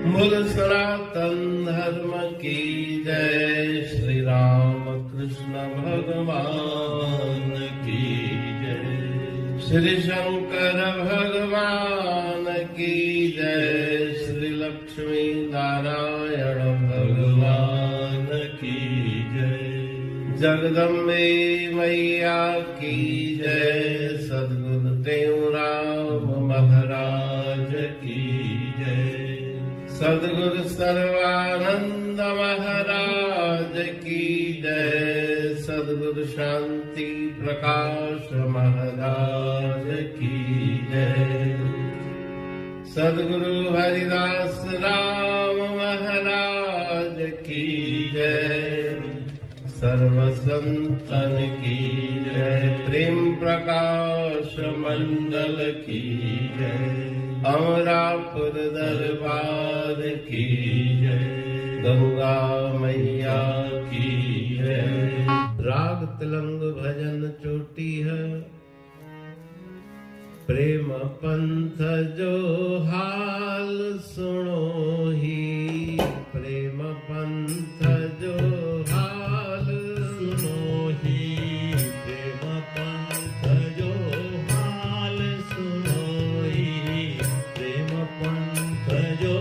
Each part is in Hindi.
मूल सनातन धर्म की जय। श्री राम कृष्ण भगवान की जय। श्री शंकर भगवान की जय। श्री लक्ष्मी नारायण भगवान की जय। जगदम्बे मैया की जय। सद्गुरुदेव राम महाराज की जय। सद्गुरु सर्वानंद महाराज की जय। सद्गुरु शांति प्रकाश महाराज की जय। सद्गुरु हरिदास राम महाराज की जय। सर्व संतन की जय। प्रेम प्रकाश मंडल की जय। अमरापुर दरबार की जय। गंगा मैया की जय। राग तिलंग भजन चोटी है। प्रेम पंथ जो हाल सुनो ही। प्रेम पंथ जो हाल सुनो ही। प्रेम पंथ जो हाल सुनो ही। प्रेम पंथ जो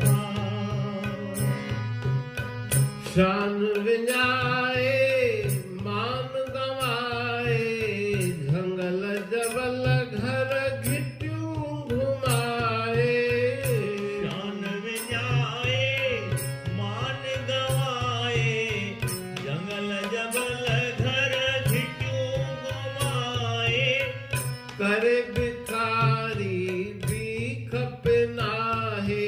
हाल। शान विंजाए मान गवाए। जंगल जबल घर घिट्यूं घुमाए। शान विंजाए मान गवाए। जंगल जबल घर घिट्यूं घुमाए। करे भिखारी भीख पिनाहे।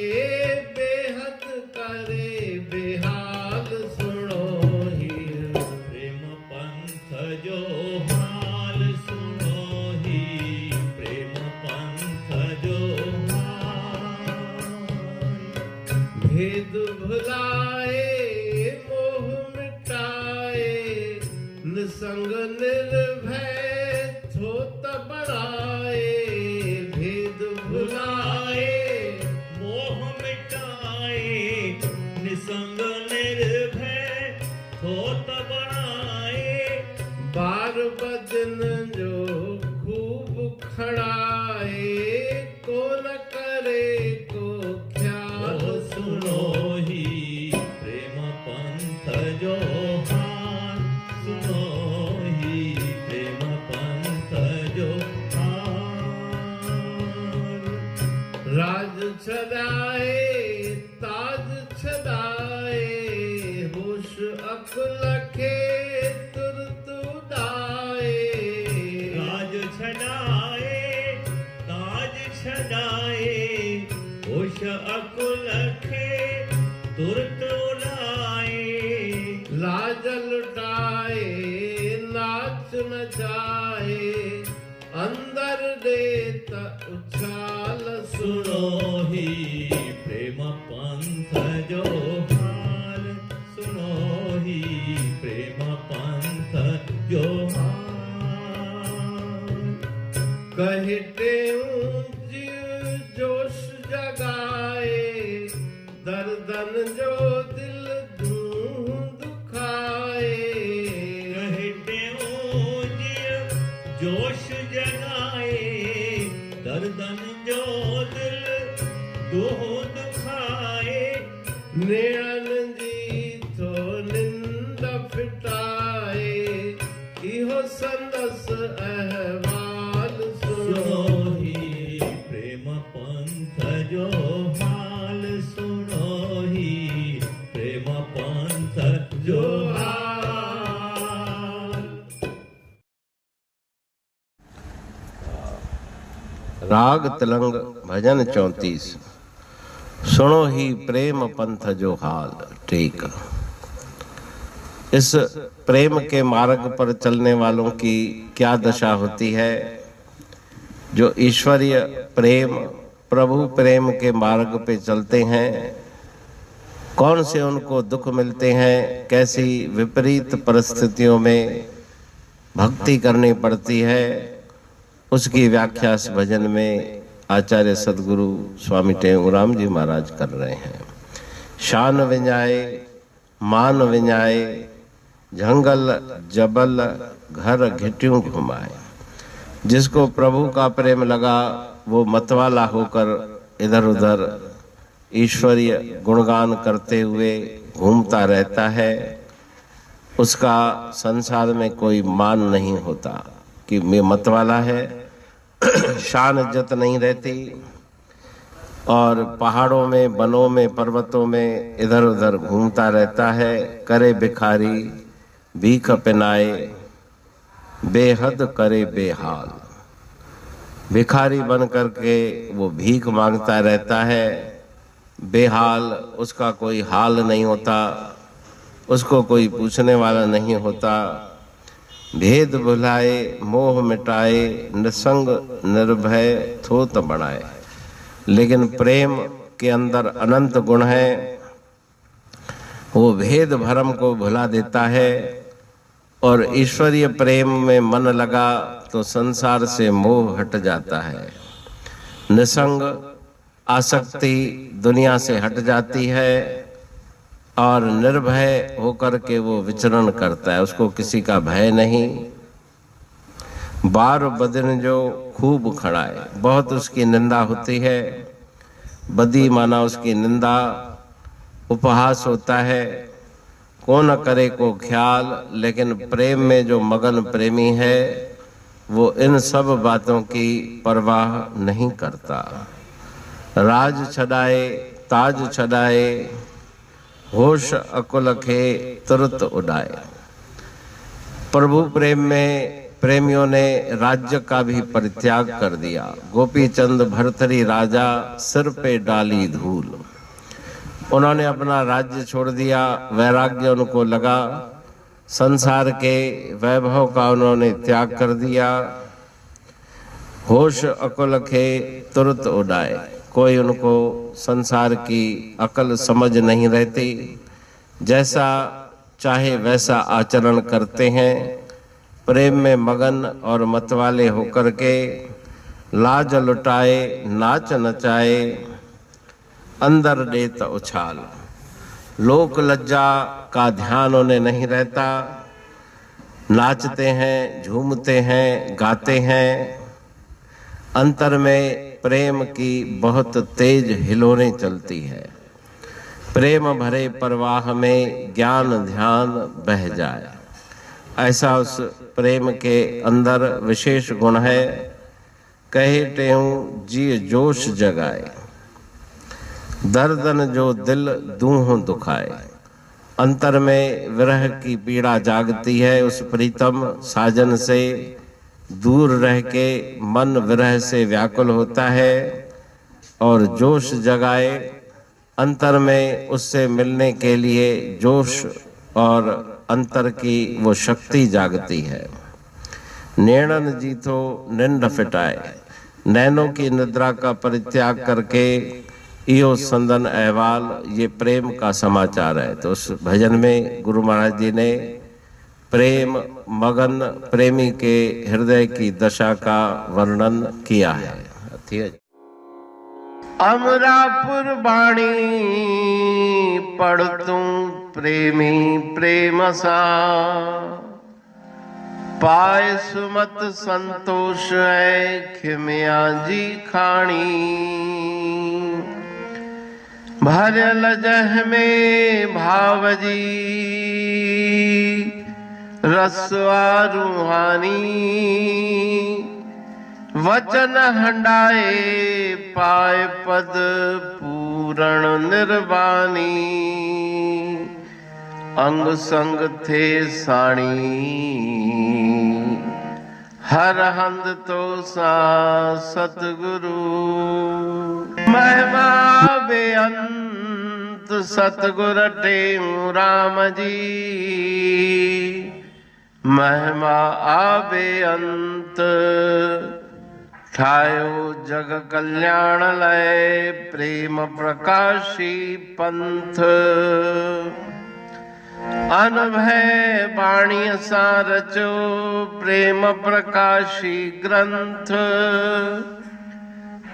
बेहद करे बेहाल सुनो ही। प्रेम पंथ जो हाल सुनो ही। प्रेम पंथ जो हाल। भेद भुलाए मोह मिटाए। निसंग निर्भय थोत बढ़ाए। भेद भुलाए मोह मिटाए। निसंग निर्भय होत बनाए। बार बदन जो खूब खड़ाए। को न करे को ख्याल सुनो ही। प्रेम पंथ जो हाल सुनो ही। प्रेम पंथ जो हाल। राज छदाए ताज छदाए। होश अकुल के तुरत उड़ाए। राज छडाए ताज छडाए। होश अकुल खे तुरत उड़ाए। लाज लुटाए नाच नचाए। अंदर देत उछाल सुनो ही। प्रेम पंथ जो हाल सुनो ही। प्रेम पंथ जो हाल। कहते जीव जोश जगाए। दर्दन जो दिल दुखाए। कहते हो जीव जोश जगाए। दर्दन जो दिल दुखाए। नयन जी तो निंद फिटाए। इहो संदस अहवाल सुनो सुनो ही। प्रेम पंथ जो हाल सुनो ही। प्रेम पंथ जो हाल। राग तिलंग भजन 34। सुनो ही प्रेम पंथ जो हाल। ठीक। इस प्रेम के मार्ग पर चलने वालों की क्या दशा होती है। जो ईश्वरीय प्रेम प्रभु प्रेम के मार्ग पे चलते हैं, कौन से उनको दुख मिलते हैं, कैसी विपरीत परिस्थितियों में भक्ति करनी पड़ती है, उसकी व्याख्या इस भजन में आचार्य सदगुरु स्वामी टेऊंराम जी महाराज कर रहे हैं। शान विञाए मान विञाए, जंगल जबल घर घिट्यूं घुमाए। जिसको प्रभु का प्रेम लगा वो मतवाला होकर इधर उधर ईश्वरीय गुणगान करते हुए घूमता रहता है। उसका संसार में कोई मान नहीं होता कि मैं मतवाला है, शान इज्जत नहीं रहती, और पहाड़ों में, वनों में, पर्वतों में इधर उधर घूमता रहता है। करे भिखारी भीख पिनाए, बेहद करे बेहाल। भिखारी बन करके वो भीख मांगता रहता है, बेहाल, उसका कोई हाल नहीं होता, उसको कोई पूछने वाला नहीं होता। भेद भुलाए मोह मिटाए, निसंग निर्भय थोत बनाए। लेकिन प्रेम के अंदर अनंत गुण है, वो भेद भरम को भुला देता है, और ईश्वरीय प्रेम में मन लगा तो संसार से मोह हट जाता है। निसंग आसक्ति दुनिया से हट जाती है, और निर्भय होकर के वो विचरण करता है, उसको किसी का भय नहीं। बार बदन जो खूब खड़ाए, बहुत उसकी निंदा होती है। बदी माना उसकी निंदा, उपहास होता है। को न करे को ख्याल, लेकिन प्रेम में जो मगन प्रेमी है वो इन सब बातों की परवाह नहीं करता। राज छड़ाए ताज छड़ाए, होश अकुल खे तुरत उड़ाए। प्रभु प्रेम में प्रेमियों ने राज्य का भी परित्याग कर दिया। गोपी चंद भरथरी राजा, सिर पे डाली धूल। उन्होंने अपना राज्य छोड़ दिया, वैराग्य उनको लगा, संसार के वैभव का उन्होंने त्याग कर दिया। होश अकुल खे तुरत उड़ाए, कोई उनको संसार की अकल समझ नहीं रहती, जैसा चाहे वैसा आचरण करते हैं। प्रेम में मगन और मतवाले होकर के लाज लुटाए नाच नचाए, अंदर देत उछाल। लोक लज्जा का ध्यान उन्हें नहीं रहता, नाचते हैं, झूमते हैं, गाते हैं। अंतर में प्रेम की बहुत तेज हिलोरें चलती है। प्रेम भरे प्रवाह में ज्ञान ध्यान बह जाए, ऐसा उस प्रेम के अंदर विशेष गुण है। कहे टेऊं जी जोश जगाए, दर्दन जो दिल दूहों दुखाए। अंतर में विरह की पीड़ा जागती है, उस प्रीतम साजन से दूर रह के मन विरह से व्याकुल होता है और जोश जगाए। अंतर में उससे मिलने के लिए जोश और अंतर की वो शक्ति जागती है। नैणन जीतो निंड फिटाए, नैनों की निद्रा का परित्याग करके इहो संदन अहवाल, ये प्रेम का समाचार है। तो उस भजन में गुरु महाराज जी ने प्रेम मगन प्रेमी के हृदय की दशा का वर्णन किया है। अमरापुर बाणी पढ़तूं प्रेमी प्रेम सा, पाए सुमत संतोष है खिमिया जी खाणी। भरल जह में भाव जी रसवा रूहानी। वचन हंडाए पाए पद पूरण निर्वाणी। अंग संग थे साणी हर हंद तो सा सतगुरु। महिमा बेअंत सतगुर टेऊंराम जी। महिमा आबे अंत ठायो जग कल्याण लय। प्रेम प्रकाशी पंथ अनभय बाणी सा रचो। प्रेम प्रकाशी ग्रंथ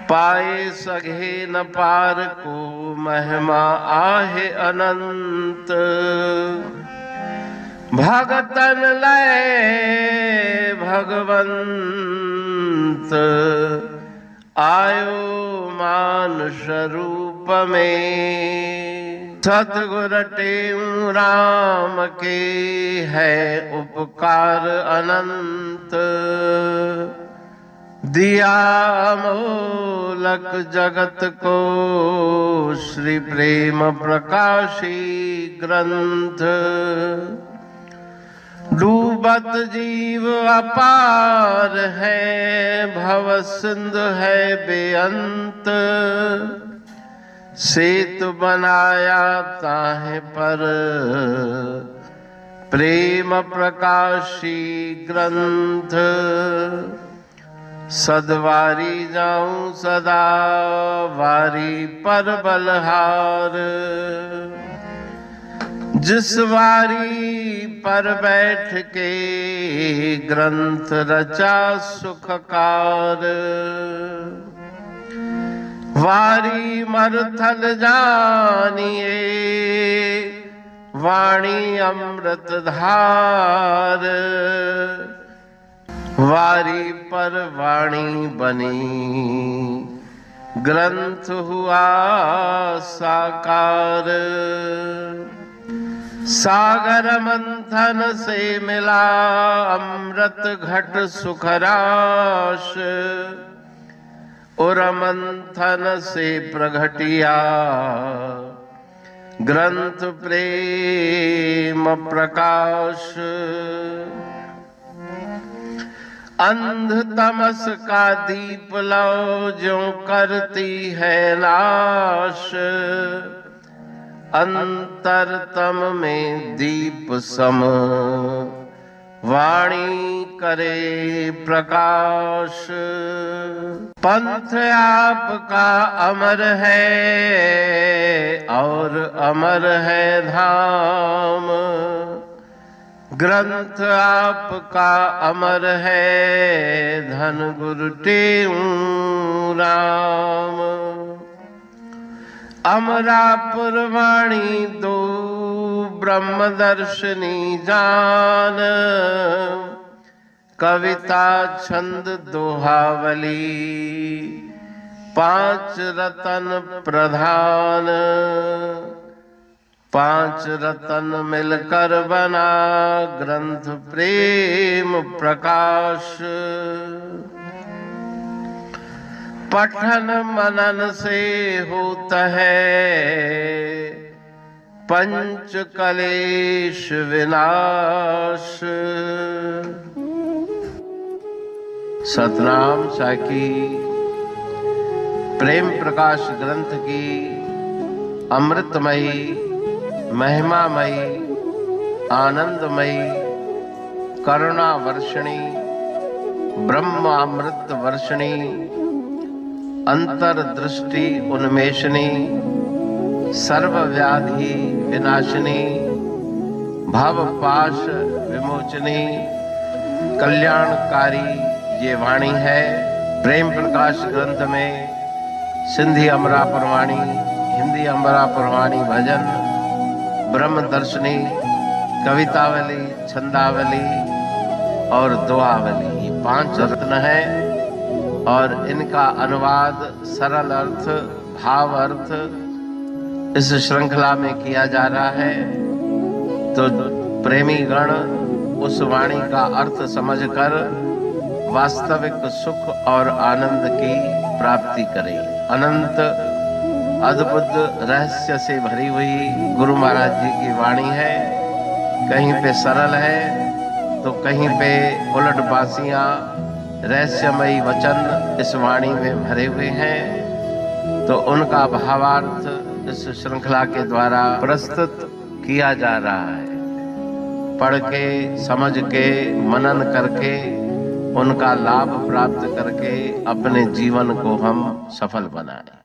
पाए सघे न पार को महिमा आहे अनंत। भगतन लय भगवंत आयो मानुष रूप में। सतगुर टेऊ राम के है उपकार अनंत। दिया मोलक जगत को श्री प्रेम प्रकाशी ग्रंथ। डूबत जीव अपार है भव सिंधु है बेअंत। सेतु बनाया ताहे पर प्रेम प्रकाशी ग्रंथ। सदवारी जाऊं सदा वारी पर बलहार। जिस वारी पर बैठ के ग्रंथ रचा सुखकार। वारी मरथल जानिए वाणी अमृत धार। वारी पर वाणी बनी ग्रंथ हुआ साकार। सागर मंथन से मिला अमृत घट सुखराश। और मंथन से प्रगटिया ग्रंथ प्रेम प्रकाश। अंध तमस का दीप लो जो करती है नाश। अंतरतम में दीप सम वाणी करे प्रकाश। पंथ आपका अमर है और अमर है धाम। ग्रंथ आपका अमर है धन गुरु टेऊ राम। अमरापुर वाणी दो ब्रह्मदर्शनी जान। कविता छंद दोहावली पांच रतन प्रधान। पांच रतन मिलकर बना ग्रंथ प्रेम प्रकाश। पठन मनन से होता है पंच कलेश विनाश। सतनाम साकी प्रेम प्रकाश ग्रंथ की अमृतमयी महिमामयी आनंदमयी करुणा वर्षिणी ब्रह्मामृत वर्षिणी अंतर्दृष्टि उन्मेषणी सर्वव्याधि विनाशिनी भव पाश विमोचनी कल्याणकारी ये वाणी है। प्रेम प्रकाश ग्रंथ में सिंधी अमरापुर वाणी, हिंदी अमरापुर वाणी भजन, ब्रह्मदर्शनी, कवितावली, छंदावली और दुआवली ये पांच रत्न है। और इनका अनुवाद सरल अर्थ भाव अर्थ इस श्रृंखला में किया जा रहा है। तो प्रेमी गण उस वाणी का अर्थ समझकर वास्तविक सुख और आनंद की प्राप्ति करें। अनंत अद्भुत रहस्य से भरी हुई गुरु महाराज जी की वाणी है। कहीं पे सरल है तो कहीं पे उलट बासियां रहस्यमयी वचन इस वाणी में भरे हुए हैं। तो उनका भावार्थ इस श्रृंखला के द्वारा प्रस्तुत किया जा रहा है। पढ़ के समझ के मनन करके उनका लाभ प्राप्त करके अपने जीवन को हम सफल बनाएं।